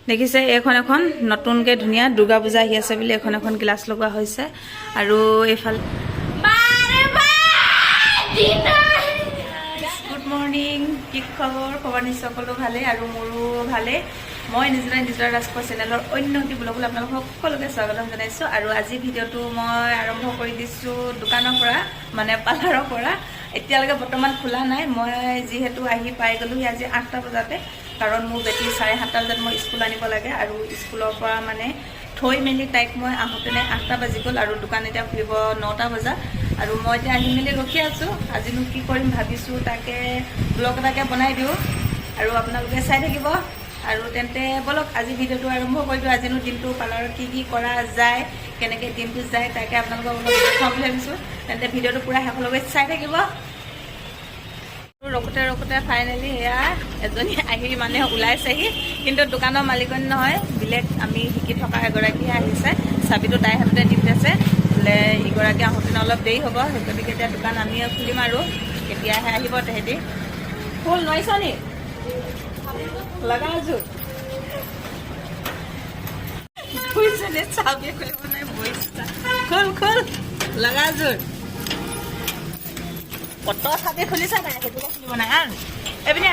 দেখিছে এখন এখন নতুনকৈ ধুনীয়া দুৰ্গা পূজা আহি আছে বুলি এখন এখন গ্লাছ লগোৱা হৈছে আৰু এইফালে গুড মৰ্ণিং কি খবৰ খবৰ নিশ্চয় সকলো ভালেই আৰু মোৰো ভালেই মই নিজৰ ৰাজকোৱা চেনেলৰ অন্য এটি ব্লগলৈ আপোনালোকক সকলোকে স্বাগতম জনাইছোঁ আৰু আজি ভিডিঅ'টো মই আৰম্ভ কৰি দিছোঁ দোকানৰ পৰা মানে পাৰ্লাৰৰ পৰা এতিয়ালৈকে বৰ্তমান খোলা নাই মই যিহেতু আহি পাই গ'লোহি আজি 8টা বজাতে কাৰণ মোৰ বেটি 7:30 বজাত মই স্কুল আনিব লাগে আৰু স্কুলৰ পৰা মানে থৈ মেলি তাইক মই আহোঁতেনে 8টা বাজি গ'ল আৰু দোকান এতিয়া খুলিব 9টা বজাত আৰু মই এতিয়া আহি মেলি ৰখি আছোঁ আজিনো কি কৰিম ভাবিছোঁ তাকে ব্লগ এটাকে বনাই দিওঁ আৰু আপোনালোকে চাই থাকিব আৰু তেন্তে বলক আজি ভিডিঅ'টো আৰম্ভ কৰি দিওঁ আজিনো দিনটো পাৰ্লাৰত কি কৰা যায় কেনেকৈ দিনটো যায় তাকে আপোনালোকক অলপ দেখাম বুলি ভাবিছোঁ তেন্তে ভিডিঅ'টো পূৰা শেষলৈকে চাই থাকিব ৰখোতে ফাইনেলি সেয়া এজনী আহি মানে ওলাইছেহি কিন্তু দোকানৰ মালিকনী নহয় বেলেগ আমি শিকি থকা এগৰাকীহে আহিছে চাবিটো তাইৰ হাততে দি আছে বোলে ইগৰাকী আহোঁতেনে অলপ দেৰি হ'ব গতিকে এতিয়া দোকান আমি খুলিম আৰু কেতিয়াহে আহিব তেহেঁতি ফুল নোৱাৰিছ নি লগা আছোঁ চাবি কৰিব নাই বৈছা খোল লগা আছোঁ কত চাবি খুলিছা নাই সেইটোকে খুলিব নাই আৰু এইপিনে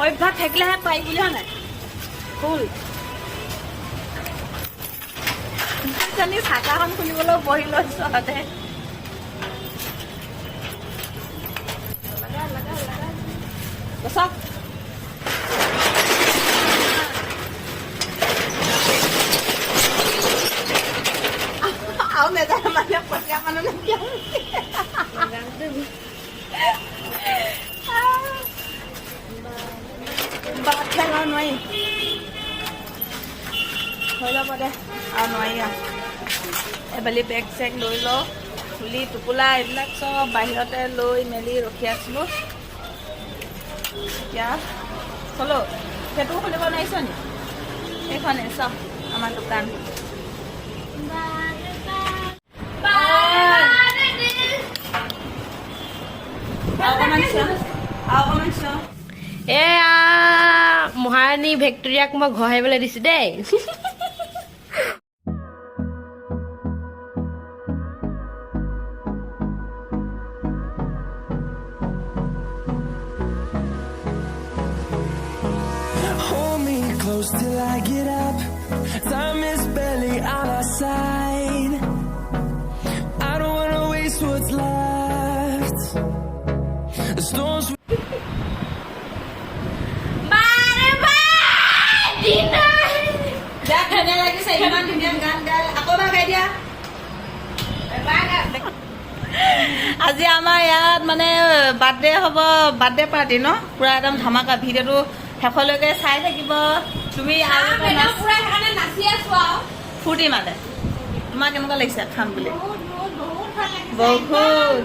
অভ্যাস থাকিলেহে পাই বুলি হয় নাই ফুল জানি চাকাখন খুলিবলৈ বহি লৈছো তাতে বছক আৰু নেজানে মানে পঠিয়া মানুহ নাপায় বাট খেলা নোৱাৰি হৈ যাব দে আৰু নোৱাৰি আৰু এবালি বেগ চেগ লৈ লওঁ চুলি টোপোলা এইবিলাক চব বাহিৰতে লৈ মেলি ৰখি আছিলোঁ এতিয়া চলো সেইটোও খুলিব নোৱাৰিছ নি সেইখনে চব আমাৰ দোকান এয়া মহাৰাণী ভিক্টৰিয়াক মই ঘৰ আহিবলৈ দিছো দেই Hold me close till I get up. Time is barely on our side. I don't wanna waste what's left. The storms. আজি আমাৰ ইয়াত মানে বাৰ্থডে হ'ব বাৰ্থডে পাৰ্টি ন পুৰা একদম ধামাকা ভিডিঅ'টো শেষলৈকে চাই থাকিব তুমি ফূৰ্তি মানে তোমাৰ কেনেকুৱা লাগিছে খাম বুলি বহুত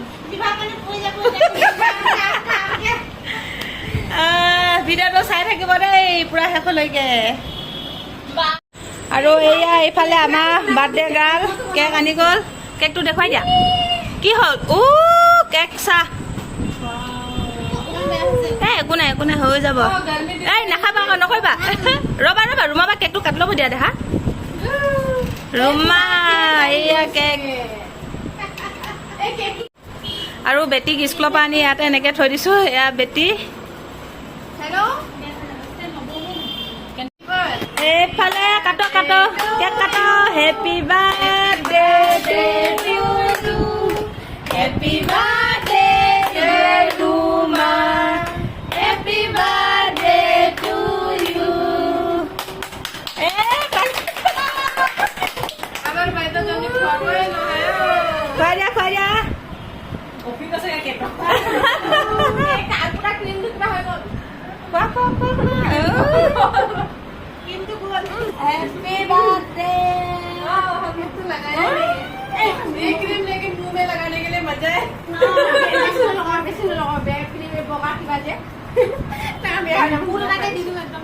ভিডিঅ'টো চাই থাকিব দেই পুৰা শেষলৈকে আৰু এয়া এইফালে আমাৰ বাৰ্থডে গাৰ্ল কেক আনি গ'ল কেকটো দেখুৱাই দিয়া কি হ'ল কেক চাহ একো নাই হৈ যাব এই নাখাবা আকৌ নকৰিবা ৰ'বা ৰুমা বা কেকটো কাটি ল'ব দিয়া দেখা ৰুমা এইয়া কেক আৰু বেটিক স্কুলৰ পৰা আনি ইয়াতে এনেকৈ থৈ দিছোঁ এয়া বেটি এইফালে কাটো কেক কাটো happy birthday to you happy birthday to মা হেপী বাৰ্থডে টু ইউ খুৱাই দিয়া हैप्पी बर्थडे क्रीम लेकिन मुंह में लगाने के लिए मजा है फूल लगा के दी दूं एकदम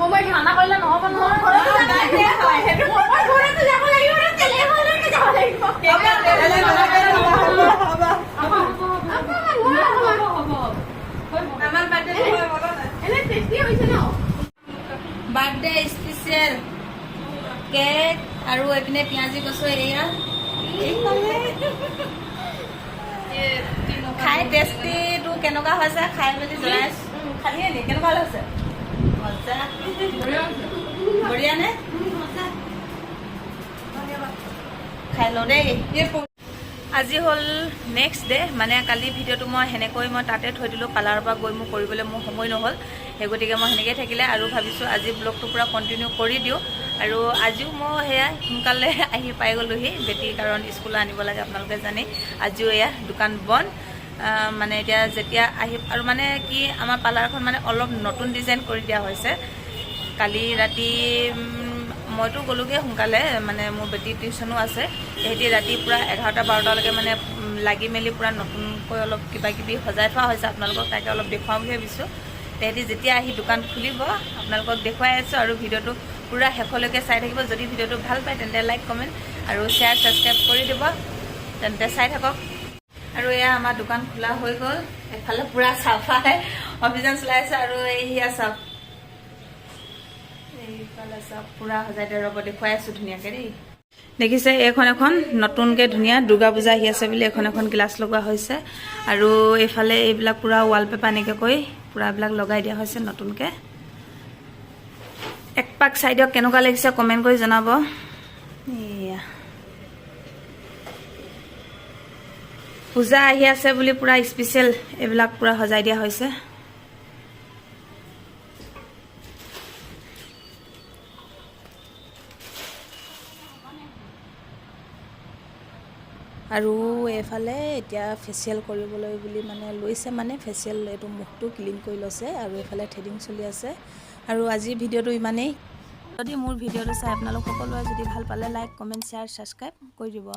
मोबाइल खाना কৰিলে নহব নহয় আৰু এইপিনে পিঁয়াজি কচু এয়া এইফালে খাই টেষ্টিটো কেনেকুৱা হৈছে খাই মেলি জনাইছোঁ খালিয়ে নি কেনেকুৱা হৈছে মজা বঢ়িয়া নে খাই লওঁ দেই আজি হ'ল নেক্সট ডে মানে কালি ভিডিঅ'টো মই সেনেকৈ মই তাতে থৈ দিলোঁ পাৰ্লাৰৰ পৰা গৈ মোৰ কৰিবলৈ মোৰ সময় নহ'ল সেই গতিকে মই সেনেকৈ থাকিলে আৰু ভাবিছোঁ আজি ব্লগটো পূৰা কণ্টিনিউ কৰি দিওঁ আৰু আজিও মই সেয়া সোনকালে আহি পাই গ'লোহি বেটীৰ কাৰণ স্কুললৈ আনিব লাগে আপোনালোকে জানে আজিও এয়া দোকান বন্ধ মানে এতিয়া যেতিয়া আহি আৰু মানে কি আমাৰ পাৰ্লাৰখন মানে অলপ নতুন ডিজাইন কৰি দিয়া হৈছে কালি ৰাতি মইতো গ'লোগৈ সোনকালে মানে মোৰ বেটীৰ টিউশ্যনো আছে সিহঁতি ৰাতি পূৰা 11-12টালৈকে মানে লাগি মেলি পূৰা নতুনকৈ অলপ কিবা কিবি সজাই থোৱা হৈছে আপোনালোকক তাকে অলপ দেখুৱাম বুলি ভাবিছোঁ তেহেঁতি যেতিয়া আহি দোকান খুলিব আপোনালোকক দেখুৱাই আছোঁ আৰু ভিডিঅ'টো পূৰা শেষলৈকে চাই থাকিব যদি ভিডিঅ'টো ভাল পায় তেন্তে লাইক কমেণ্ট আৰু শ্বেয়াৰ ছাবস্ক্ৰাইব কৰি দিব তেন্তে চাই থাকক আৰু এয়া আমাৰ দোকান খোলা হৈ গ'ল এফালে পূৰা চাফাই অভিযান চলাই আছে আৰু এইয়া চাফ এইফালে চব পূৰা সজাই দিয়া ৰ'ব দেখুৱাই আছোঁ ধুনীয়াকৈ দেই দেখিছে এইখন এখন নতুনকৈ ধুনীয়া দুৰ্গা পূজা আহি আছে বুলি এখন গ্লাছ লগোৱা হৈছে আৰু এইফালে এইবিলাক পূৰা ৱালপেপাৰ এনেকৈ কৰি পূৰা এইবিলাক লগাই দিয়া হৈছে নতুনকৈ এক পাক চাই দিয়ক কেনেকুৱা লাগিছে কমেণ্ট কৰি জনাব এয়া পূজা আহি আছে বুলি পূৰা স্পেচিয়েল এইবিলাক পূৰা সজাই দিয়া হৈছে আৰু এইফালে এতিয়া ফেচিয়েল কৰিবলৈ বুলি মানে লৈছে মানে ফেচিয়েল এইটো মুখটো ক্লিন কৰি লৈছে আৰু এইফালে থ্ৰেডিং চলি আছে আৰু আজিৰ ভিডিঅ'টো ইমানেই যদি মোৰ ভিডিঅ'টো চাই আপোনালোক সকলোৱে যদি ভাল পালে লাইক কমেণ্ট শ্বেয়াৰ ছাবস্ক্ৰাইব কৰি দিব